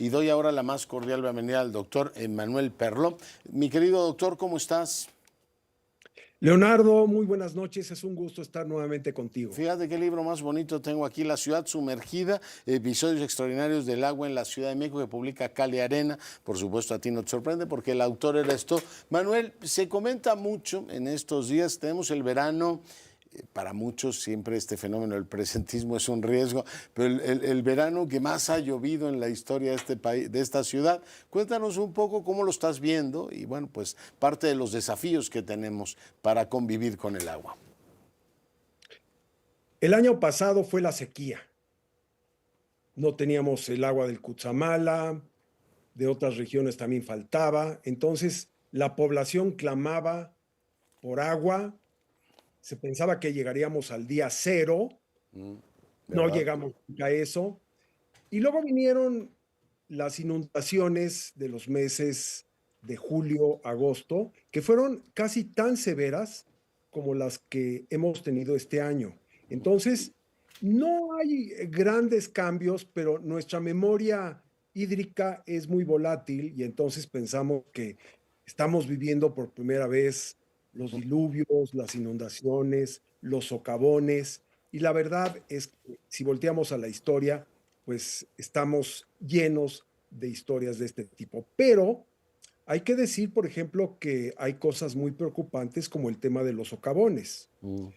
y doy ahora la más cordial bienvenida al doctor Manuel Perló. Mi querido doctor, ¿cómo estás? Leonardo, muy buenas noches. Es un gusto estar nuevamente contigo. Fíjate qué libro más bonito tengo aquí, La ciudad sumergida, episodios extraordinarios del agua en la Ciudad de México, que publica Cali Arena. Por supuesto, a ti no te sorprende porque el autor eres tú. Manuel, se comenta mucho en estos días, tenemos el verano. Para muchos siempre este fenómeno del presentismo es un riesgo, pero el verano que más ha llovido en la historia de este país, de esta ciudad. Cuéntanos un poco cómo lo estás viendo y bueno, pues parte de los desafíos que tenemos para convivir con el agua. El año pasado fue la sequía. No teníamos el agua del Cutzamala, de otras regiones también faltaba. Entonces, la población clamaba por agua. Se pensaba que llegaríamos al día cero. No ¿Verdad? llegamos a eso. Y luego vinieron las inundaciones de los meses de julio, agosto, que fueron casi tan severas como las que hemos tenido este año. Entonces, no hay grandes cambios, pero nuestra memoria hídrica es muy volátil y entonces pensamos que estamos viviendo por primera vez los diluvios, las inundaciones, los socavones, y la verdad es que si volteamos a la historia, pues estamos llenos de historias de este tipo. Pero hay que decir, por ejemplo, que hay cosas muy preocupantes como el tema de los socavones, Mm.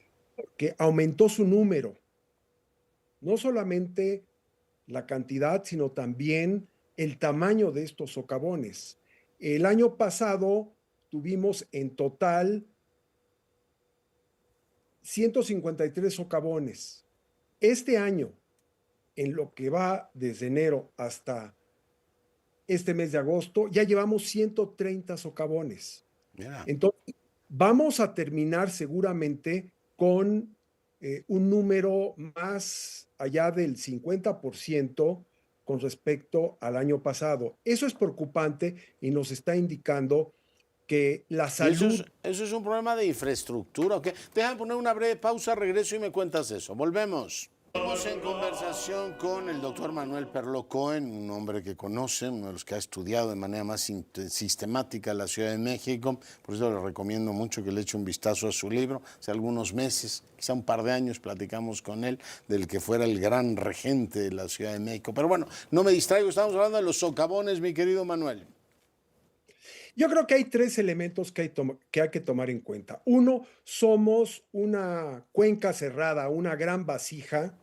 que aumentó su número, no solamente la cantidad, sino también el tamaño de estos socavones. El año pasado tuvimos en total 153 socavones. Este año, en lo que va desde enero hasta este mes de agosto, ya llevamos 130 socavones. Mira. Entonces, vamos a terminar seguramente con un número más allá del 50% con respecto al año pasado. Eso es preocupante y nos está indicando que la Y salud. eso es un problema de infraestructura, ¿ok? Déjame poner una breve pausa, regreso y me cuentas eso. Volvemos. Estamos en conversación con el doctor Manuel Perló Cohen, un hombre que conoce, uno de los que ha estudiado de manera más sistemática la Ciudad de México. Por eso le recomiendo mucho que le eche un vistazo a su libro. Hace algunos meses, quizá un par de años, platicamos con él del que fuera el gran regente de la Ciudad de México. Pero bueno, no me distraigo, estamos hablando de los socavones, mi querido Manuel. Yo creo que hay tres elementos que hay que tomar en cuenta. Uno, somos una cuenca cerrada, una gran vasija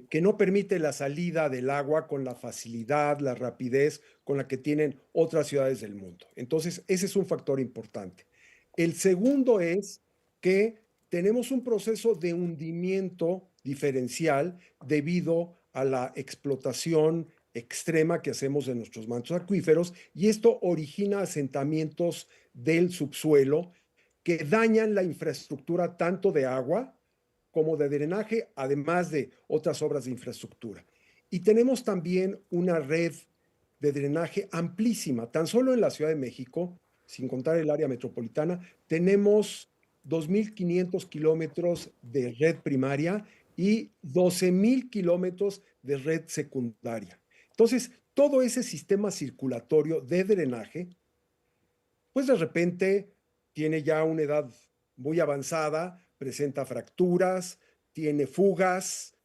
que no permite la salida del agua con la facilidad, la rapidez con la que tienen otras ciudades del mundo. Entonces, ese es un factor importante. El segundo es que tenemos un proceso de hundimiento diferencial debido a la explotación extrema que hacemos de nuestros mantos acuíferos y esto origina asentamientos del subsuelo que dañan la infraestructura tanto de agua como de drenaje, además de otras obras de infraestructura. Y tenemos también una red de drenaje amplísima. Tan solo en la Ciudad de México, sin contar el área metropolitana, tenemos 2.500 kilómetros de red primaria y 12.000 kilómetros de red secundaria. Entonces, todo ese sistema circulatorio de drenaje, pues de repente tiene ya una edad muy avanzada, presenta fracturas, tiene fugas,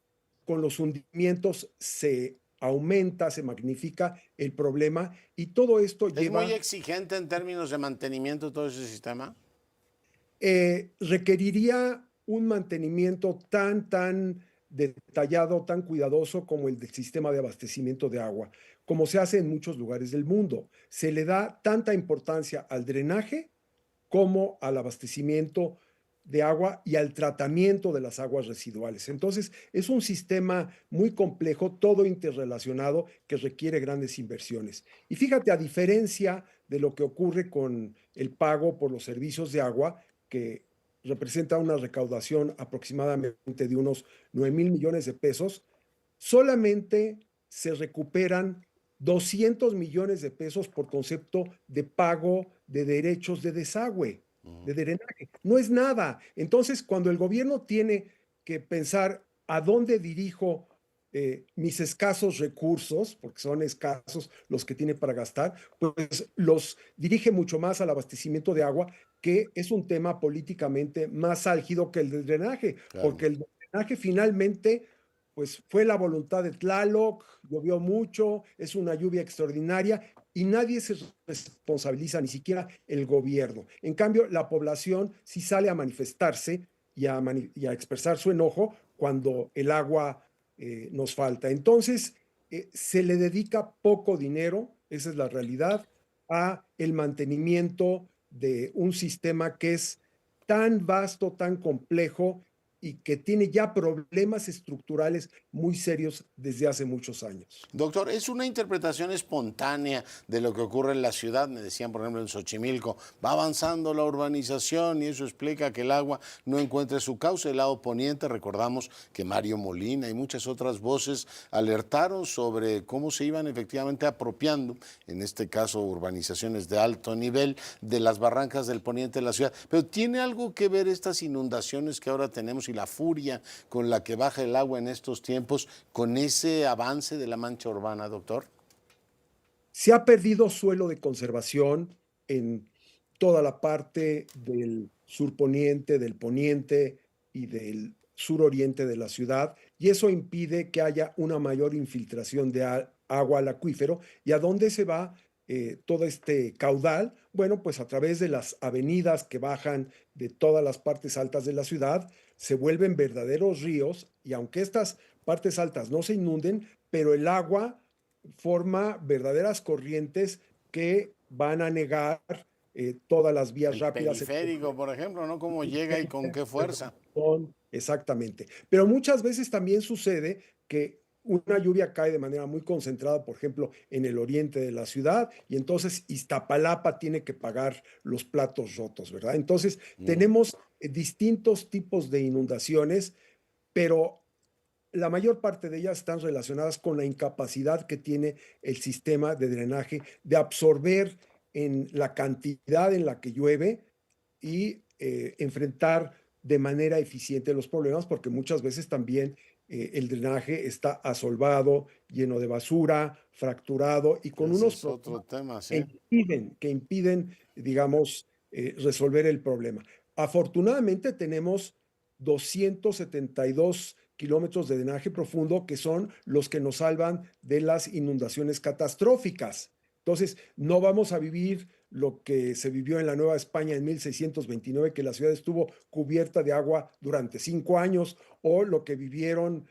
con los hundimientos se aumenta, se magnifica el problema y todo esto ¿Es muy lleva, exigente en términos de mantenimiento todo ese sistema? requeriría un mantenimiento tan detallado, tan cuidadoso como el del sistema de abastecimiento de agua, como se hace en muchos lugares del mundo. Se le da tanta importancia al drenaje como al abastecimiento de agua y al tratamiento de las aguas residuales. Entonces, es un sistema muy complejo, todo interrelacionado, que requiere grandes inversiones. Y fíjate, a diferencia de lo que ocurre con el pago por los servicios de agua, que representa una recaudación aproximadamente de unos 9.000 millones de pesos, solamente se recuperan 200 millones de pesos por concepto de pago de derechos de desagüe, de drenaje. No es nada. Entonces, cuando el gobierno tiene que pensar a dónde dirijo mis escasos recursos, porque son escasos los que tiene para gastar, pues los dirige mucho más al abastecimiento de agua, que es un tema políticamente más álgido que el del drenaje, Claro. porque el drenaje finalmente, pues fue la voluntad de Tlaloc, llovió mucho, es una lluvia extraordinaria y nadie se responsabiliza, ni siquiera el gobierno. En cambio, la población sí sale a manifestarse y a expresar su enojo cuando el agua nos falta. Entonces, se le dedica poco dinero, esa es la realidad, a el mantenimiento de un sistema que es tan vasto, tan complejo y que tiene ya problemas estructurales muy serios desde hace muchos años. Doctor, es una interpretación espontánea de lo que ocurre en la ciudad. Me decían, por ejemplo, en Xochimilco, va avanzando la urbanización y eso explica que el agua no encuentre su cauce. El lado poniente, recordamos que Mario Molina y muchas otras voces alertaron sobre cómo se iban efectivamente apropiando, en este caso urbanizaciones de alto nivel, de las barrancas del poniente de la ciudad. Pero ¿tiene algo que ver estas inundaciones que ahora tenemos y la furia con la que baja el agua en estos tiempos con ese avance de la mancha urbana, doctor? Se ha perdido suelo de conservación en toda la parte del surponiente, del poniente y del suroriente de la ciudad, y eso impide que haya una mayor infiltración de agua al acuífero. ¿Y a dónde se va todo este caudal? Bueno, pues a través de las avenidas que bajan de todas las partes altas de la ciudad, se vuelven verdaderos ríos, y aunque estas partes altas no se inunden, pero el agua forma verdaderas corrientes que van a negar todas las vías El rápidas. periférico, por ejemplo, ¿no? ¿Cómo llega y con qué fuerza? Exactamente. Pero muchas veces también sucede que una lluvia cae de manera muy concentrada, por ejemplo, en el oriente de la ciudad, y entonces Iztapalapa tiene que pagar los platos rotos, ¿verdad? Entonces, tenemos distintos tipos de inundaciones, pero la mayor parte de ellas están relacionadas con la incapacidad que tiene el sistema de drenaje de absorber en la cantidad en la que llueve y enfrentar de manera eficiente los problemas, porque muchas veces también el drenaje está asolvado, lleno de basura, fracturado y con Ese unos es otro problemas tema, que sí. impiden, digamos, resolver el problema. Afortunadamente tenemos 272 kilómetros de drenaje profundo, que son los que nos salvan de las inundaciones catastróficas. Entonces, no vamos a vivir lo que se vivió en la Nueva España en 1629, que la ciudad estuvo cubierta de agua durante 5 años, o lo que vivieron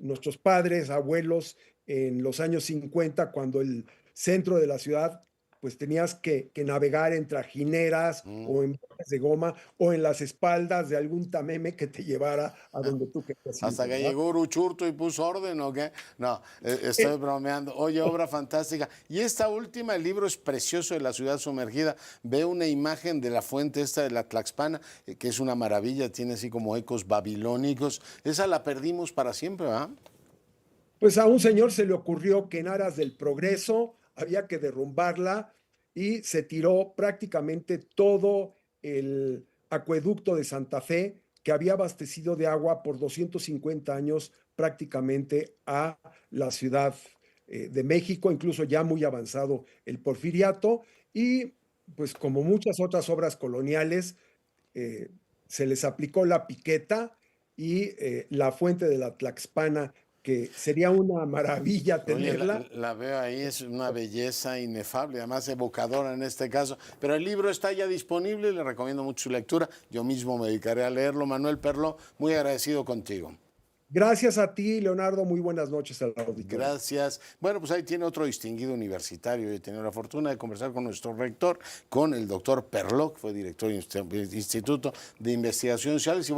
nuestros padres, abuelos, en los años 50, cuando el centro de la ciudad pues tenías que navegar en trajineras o en botes de goma o en las espaldas de algún tameme que te llevara a donde tú querías ir, Hasta que ¿verdad? llegó Uruchurtu y puso orden, ¿o qué? No, estoy bromeando. Oye, obra fantástica. Y esta última, el libro es precioso de la ciudad sumergida. Veo una imagen de la fuente esta de la Tlaxpana, que es una maravilla, tiene así como ecos babilónicos. Esa la perdimos para siempre, ¿verdad? Pues a un señor se le ocurrió que en aras del progreso había que derrumbarla y se tiró prácticamente todo el acueducto de Santa Fe, que había abastecido de agua por 250 años prácticamente a la Ciudad de México, incluso ya muy avanzado el porfiriato, y pues como muchas otras obras coloniales, eh, se les aplicó la piqueta y la fuente de la Tlaxpana, que sería una maravilla Oye, tenerla. la veo ahí, es una belleza inefable, además evocadora en este caso. Pero el libro está ya disponible, le recomiendo mucho su lectura. Yo mismo me dedicaré a leerlo. Manuel Perló, muy agradecido contigo. Gracias a ti, Leonardo. Muy buenas noches al auditorio. Gracias. Bueno, pues ahí tiene otro distinguido universitario. Yo he tenido la fortuna de conversar con nuestro rector, con el doctor Perló, que fue director del Instituto de Investigaciones Sociales.